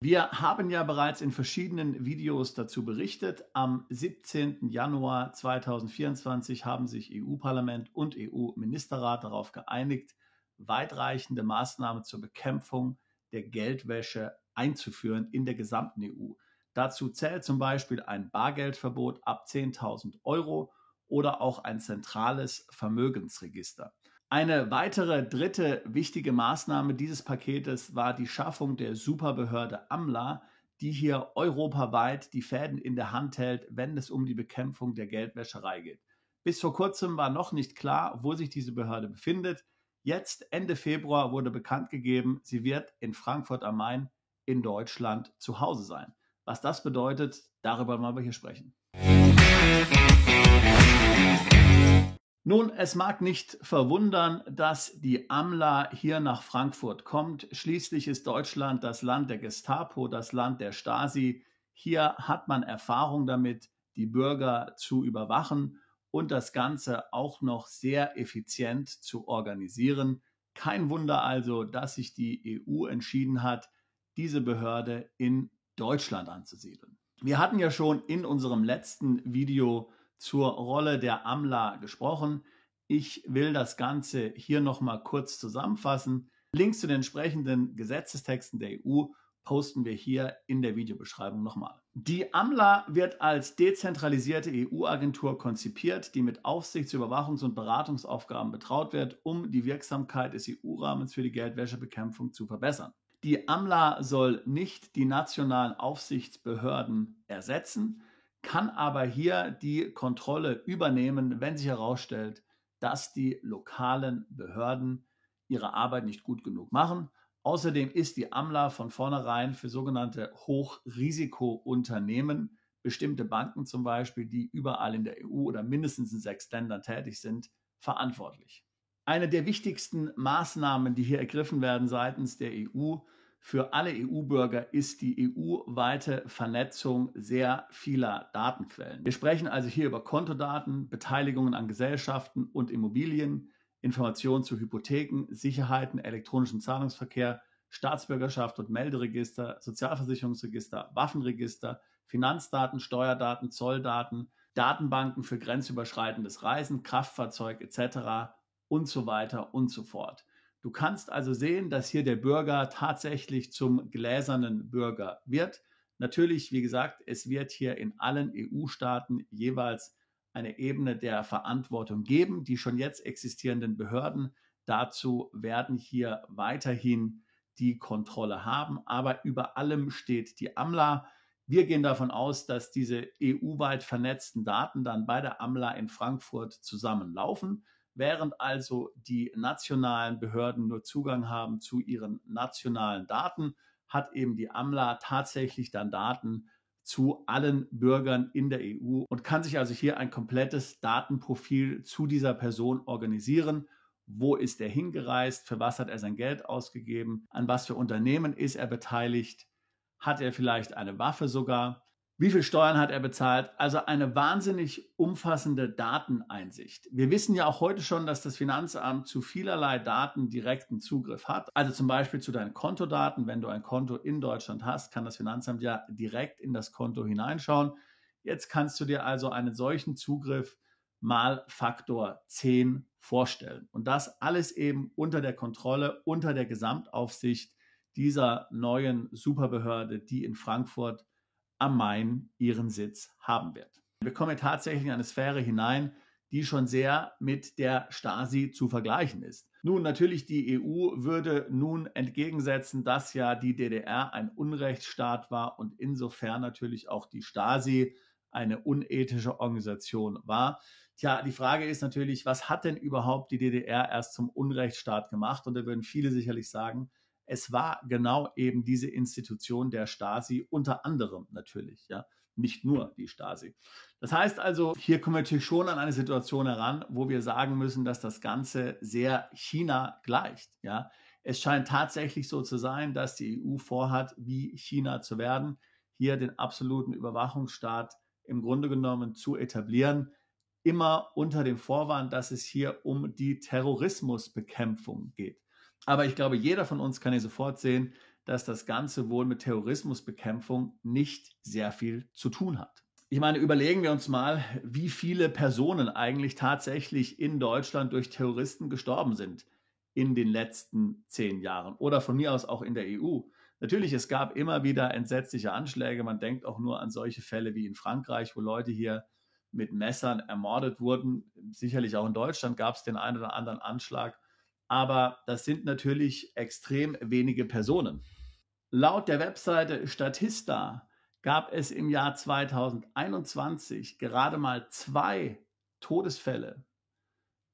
Wir haben ja bereits in verschiedenen Videos dazu berichtet. Am 17. Januar 2024 haben sich EU-Parlament und EU-Ministerrat darauf geeinigt, weitreichende Maßnahmen zur Bekämpfung der Geldwäsche einzuführen in der gesamten EU. Dazu zählt zum Beispiel ein Bargeldverbot ab 10.000 Euro oder auch ein zentrales Vermögensregister. Eine weitere dritte wichtige Maßnahme dieses Paketes war die Schaffung der Superbehörde AMLA, die hier europaweit die Fäden in der Hand hält, wenn es um die Bekämpfung der Geldwäscherei geht. Bis vor kurzem war noch nicht klar, wo sich diese Behörde befindet. Jetzt, Ende Februar, wurde bekannt gegeben, sie wird in Frankfurt am Main in Deutschland zu Hause sein. Was das bedeutet, darüber wollen wir hier sprechen. Nun, es mag nicht verwundern, dass die AMLA hier nach Frankfurt kommt. Schließlich ist Deutschland das Land der Gestapo, das Land der Stasi. Hier hat man Erfahrung damit, die Bürger zu überwachen und das Ganze auch noch sehr effizient zu organisieren. Kein Wunder also, dass sich die EU entschieden hat, diese Behörde in Deutschland anzusiedeln. Wir hatten ja schon in unserem letzten Video zur Rolle der AMLA gesprochen. Ich will das Ganze hier nochmal kurz zusammenfassen. Links zu den entsprechenden Gesetzestexten der EU posten wir hier in der Videobeschreibung nochmal. Die AMLA wird als dezentralisierte EU-Agentur konzipiert, die mit Aufsichts-, Überwachungs- und Beratungsaufgaben betraut wird, um die Wirksamkeit des EU-Rahmens für die Geldwäschebekämpfung zu verbessern. Die AMLA soll nicht die nationalen Aufsichtsbehörden ersetzen, kann aber hier die Kontrolle übernehmen, wenn sich herausstellt, dass die lokalen Behörden ihre Arbeit nicht gut genug machen. Außerdem ist die AMLA von vornherein für sogenannte Hochrisikounternehmen, bestimmte Banken zum Beispiel, die überall in der EU oder mindestens in 6 Ländern tätig sind, verantwortlich. Eine der wichtigsten Maßnahmen, die hier ergriffen werden seitens der EU für alle EU-Bürger, ist die EU-weite Vernetzung sehr vieler Datenquellen. Wir sprechen also hier über Kontodaten, Beteiligungen an Gesellschaften und Immobilien, Informationen zu Hypotheken, Sicherheiten, elektronischen Zahlungsverkehr, Staatsbürgerschaft und Melderegister, Sozialversicherungsregister, Waffenregister, Finanzdaten, Steuerdaten, Zolldaten, Datenbanken für grenzüberschreitendes Reisen, Kraftfahrzeug etc. und so weiter und so fort. Du kannst also sehen, dass hier der Bürger tatsächlich zum gläsernen Bürger wird. Natürlich, wie gesagt, es wird hier in allen EU-Staaten jeweils eine Ebene der Verantwortung geben. Die schon jetzt existierenden Behörden dazu werden hier weiterhin die Kontrolle haben. Aber über allem steht die AMLA. Wir gehen davon aus, dass diese EU-weit vernetzten Daten dann bei der AMLA in Frankfurt zusammenlaufen. Während also die nationalen Behörden nur Zugang haben zu ihren nationalen Daten, hat eben die AMLA tatsächlich dann Daten zu allen Bürgern in der EU und kann sich also hier ein komplettes Datenprofil zu dieser Person organisieren. Wo ist er hingereist? Für was hat er sein Geld ausgegeben? An was für Unternehmen ist er beteiligt? Hat er vielleicht eine Waffe sogar? Wie viel Steuern hat er bezahlt? Also eine wahnsinnig umfassende Dateneinsicht. Wir wissen ja auch heute schon, dass das Finanzamt zu vielerlei Daten direkten Zugriff hat. Also zum Beispiel zu deinen Kontodaten. Wenn du ein Konto in Deutschland hast, kann das Finanzamt ja direkt in das Konto hineinschauen. Jetzt kannst du dir also einen solchen Zugriff mal Faktor 10 vorstellen. Und das alles eben unter der Kontrolle, unter der Gesamtaufsicht dieser neuen Superbehörde, die in Frankfurt am Main ihren Sitz haben wird. Wir kommen tatsächlich in eine Sphäre hinein, die schon sehr mit der Stasi zu vergleichen ist. Nun, natürlich, die EU würde nun entgegensetzen, dass ja die DDR ein Unrechtsstaat war und insofern natürlich auch die Stasi eine unethische Organisation war. Tja, die Frage ist natürlich, was hat denn überhaupt die DDR erst zum Unrechtsstaat gemacht? Und da würden viele sicherlich sagen, es war genau eben diese Institution der Stasi, unter anderem natürlich, ja, nicht nur die Stasi. Das heißt also, hier kommen wir natürlich schon an eine Situation heran, wo wir sagen müssen, dass das Ganze sehr China gleicht, ja. Es scheint tatsächlich so zu sein, dass die EU vorhat, wie China zu werden, hier den absoluten Überwachungsstaat im Grunde genommen zu etablieren, immer unter dem Vorwand, dass es hier um die Terrorismusbekämpfung geht. Aber ich glaube, jeder von uns kann hier sofort sehen, dass das Ganze wohl mit Terrorismusbekämpfung nicht sehr viel zu tun hat. Ich meine, überlegen wir uns mal, wie viele Personen eigentlich tatsächlich in Deutschland durch Terroristen gestorben sind in den letzten 10 Jahren oder von mir aus auch in der EU. Natürlich, es gab immer wieder entsetzliche Anschläge. Man denkt auch nur an solche Fälle wie in Frankreich, wo Leute hier mit Messern ermordet wurden. Sicherlich auch in Deutschland gab es den einen oder anderen Anschlag. Aber das sind natürlich extrem wenige Personen. Laut der Webseite Statista gab es im Jahr 2021 gerade mal 2 Todesfälle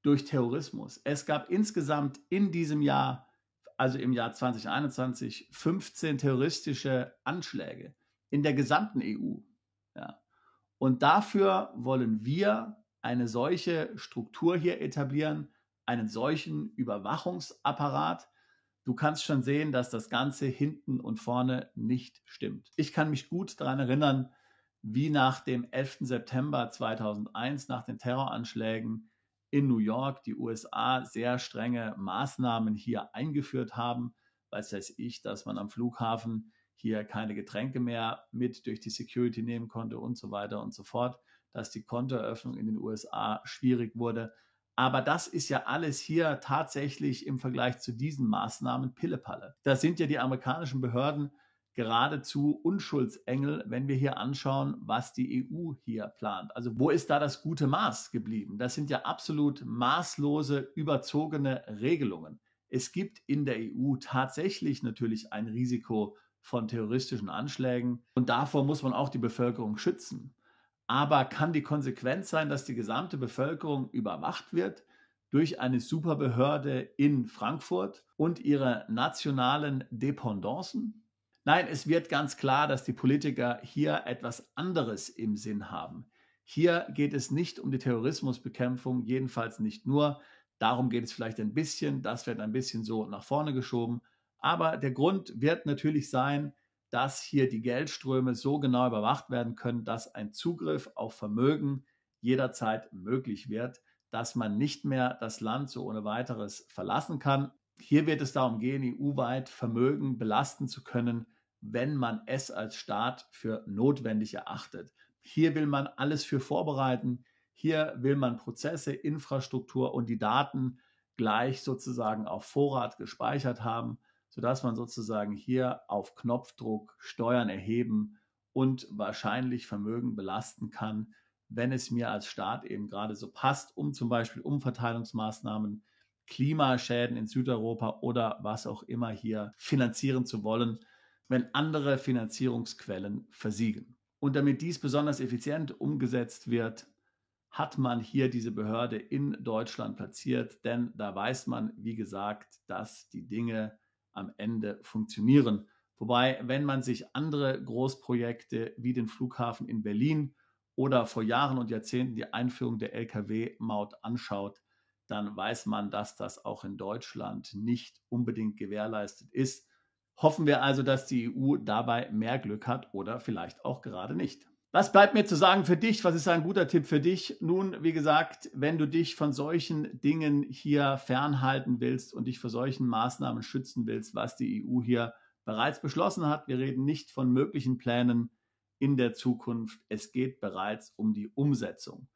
durch Terrorismus. Es gab insgesamt in diesem Jahr, also im Jahr 2021, 15 terroristische Anschläge in der gesamten EU. Ja. Und dafür wollen wir eine solche Struktur hier etablieren, einen solchen Überwachungsapparat. Du kannst schon sehen, dass das Ganze hinten und vorne nicht stimmt. Ich kann mich gut daran erinnern, wie nach dem 11. September 2001, nach den Terroranschlägen in New York, die USA sehr strenge Maßnahmen hier eingeführt haben. Was weiß ich, dass man am Flughafen hier keine Getränke mehr mit durch die Security nehmen konnte und so weiter und so fort, dass die Kontoeröffnung in den USA schwierig wurde. Aber das ist ja alles hier tatsächlich im Vergleich zu diesen Maßnahmen Pillepalle. Da sind ja die amerikanischen Behörden geradezu Unschuldsengel, wenn wir hier anschauen, was die EU hier plant. Also wo ist da das gute Maß geblieben? Das sind ja absolut maßlose, überzogene Regelungen. Es gibt in der EU tatsächlich natürlich ein Risiko von terroristischen Anschlägen und davor muss man auch die Bevölkerung schützen. Aber kann die Konsequenz sein, dass die gesamte Bevölkerung überwacht wird durch eine Superbehörde in Frankfurt und ihre nationalen Dependancen? Nein, es wird ganz klar, dass die Politiker hier etwas anderes im Sinn haben. Hier geht es nicht um die Terrorismusbekämpfung, jedenfalls nicht nur. Darum geht es vielleicht ein bisschen, das wird ein bisschen so nach vorne geschoben. Aber der Grund wird natürlich sein, dass hier die Geldströme so genau überwacht werden können, dass ein Zugriff auf Vermögen jederzeit möglich wird, dass man nicht mehr das Land so ohne weiteres verlassen kann. Hier wird es darum gehen, EU-weit Vermögen belasten zu können, wenn man es als Staat für notwendig erachtet. Hier will man alles für vorbereiten. Hier will man Prozesse, Infrastruktur und die Daten gleich sozusagen auf Vorrat gespeichert haben, sodass man sozusagen hier auf Knopfdruck Steuern erheben und wahrscheinlich Vermögen belasten kann, wenn es mir als Staat eben gerade so passt, um zum Beispiel Umverteilungsmaßnahmen, Klimaschäden in Südeuropa oder was auch immer hier finanzieren zu wollen, wenn andere Finanzierungsquellen versiegen. Und damit dies besonders effizient umgesetzt wird, hat man hier diese Behörde in Deutschland platziert, denn da weiß man, wie gesagt, dass die Dinge am Ende funktionieren. Wobei, wenn man sich andere Großprojekte wie den Flughafen in Berlin oder vor Jahren und Jahrzehnten die Einführung der Lkw-Maut anschaut, dann weiß man, dass das auch in Deutschland nicht unbedingt gewährleistet ist. Hoffen wir also, dass die EU dabei mehr Glück hat oder vielleicht auch gerade nicht. Was bleibt mir zu sagen für dich? Was ist ein guter Tipp für dich? Nun, wie gesagt, wenn du dich von solchen Dingen hier fernhalten willst und dich vor solchen Maßnahmen schützen willst, was die EU hier bereits beschlossen hat, wir reden nicht von möglichen Plänen in der Zukunft. Es geht bereits um die Umsetzung.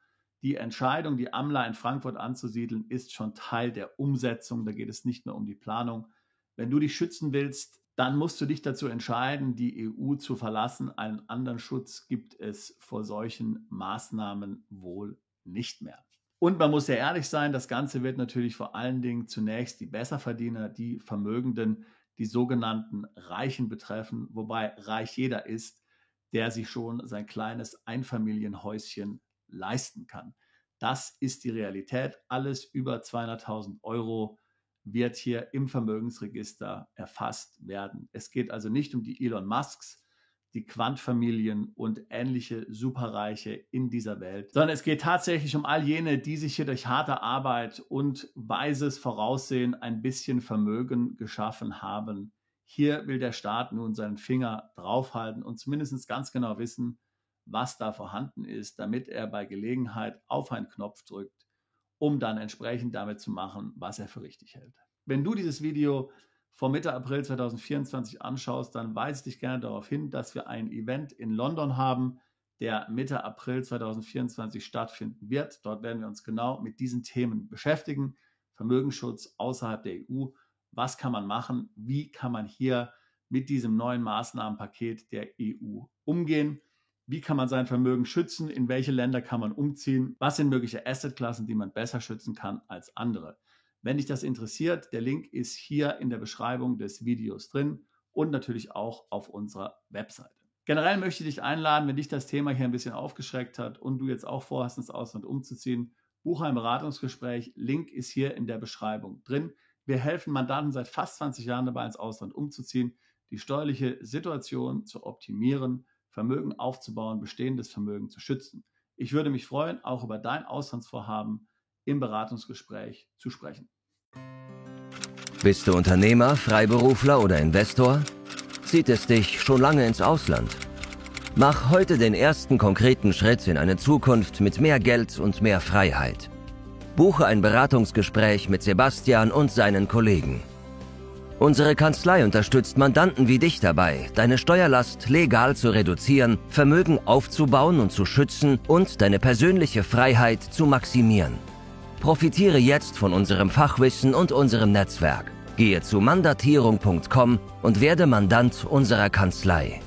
Die Entscheidung, die AMLA in Frankfurt anzusiedeln, ist schon Teil der Umsetzung. Da geht es nicht mehr um die Planung. Wenn du dich schützen willst, dann musst du dich dazu entscheiden, die EU zu verlassen. Einen anderen Schutz gibt es vor solchen Maßnahmen wohl nicht mehr. Und man muss ja ehrlich sein, das Ganze wird natürlich vor allen Dingen zunächst die Besserverdiener, die Vermögenden, die sogenannten Reichen betreffen, wobei reich jeder ist, der sich schon sein kleines Einfamilienhäuschen leisten kann. Das ist die Realität. Alles über 200.000 Euro wird hier im Vermögensregister erfasst werden. Es geht also nicht um die Elon Musks, die Quant-Familien und ähnliche Superreiche in dieser Welt, sondern es geht tatsächlich um all jene, die sich hier durch harte Arbeit und weises Voraussehen ein bisschen Vermögen geschaffen haben. Hier will der Staat nun seinen Finger draufhalten und zumindest ganz genau wissen, was da vorhanden ist, damit er bei Gelegenheit auf einen Knopf drückt, um dann entsprechend damit zu machen, was er für richtig hält. Wenn du dieses Video vor Mitte April 2024 anschaust, dann weise ich dich gerne darauf hin, dass wir ein Event in London haben, der Mitte April 2024 stattfinden wird. Dort werden wir uns genau mit diesen Themen beschäftigen. Vermögensschutz außerhalb der EU. Was kann man machen? Wie kann man hier mit diesem neuen Maßnahmenpaket der EU umgehen? Wie kann man sein Vermögen schützen? In welche Länder kann man umziehen? Was sind mögliche Assetklassen, die man besser schützen kann als andere? Wenn dich das interessiert, der Link ist hier in der Beschreibung des Videos drin und natürlich auch auf unserer Webseite. Generell möchte ich dich einladen, wenn dich das Thema hier ein bisschen aufgeschreckt hat und du jetzt auch vorhast, ins Ausland umzuziehen, buche ein Beratungsgespräch. Link ist hier in der Beschreibung drin. Wir helfen Mandanten seit fast 20 Jahren dabei, ins Ausland umzuziehen, die steuerliche Situation zu optimieren, Vermögen aufzubauen, bestehendes Vermögen zu schützen. Ich würde mich freuen, auch über dein Auslandsvorhaben im Beratungsgespräch zu sprechen. Bist du Unternehmer, Freiberufler oder Investor? Zieht es dich schon lange ins Ausland? Mach heute den ersten konkreten Schritt in eine Zukunft mit mehr Geld und mehr Freiheit. Buche ein Beratungsgespräch mit Sebastian und seinen Kollegen. Unsere Kanzlei unterstützt Mandanten wie dich dabei, deine Steuerlast legal zu reduzieren, Vermögen aufzubauen und zu schützen und deine persönliche Freiheit zu maximieren. Profitiere jetzt von unserem Fachwissen und unserem Netzwerk. Gehe zu mandatierung.com und werde Mandant unserer Kanzlei.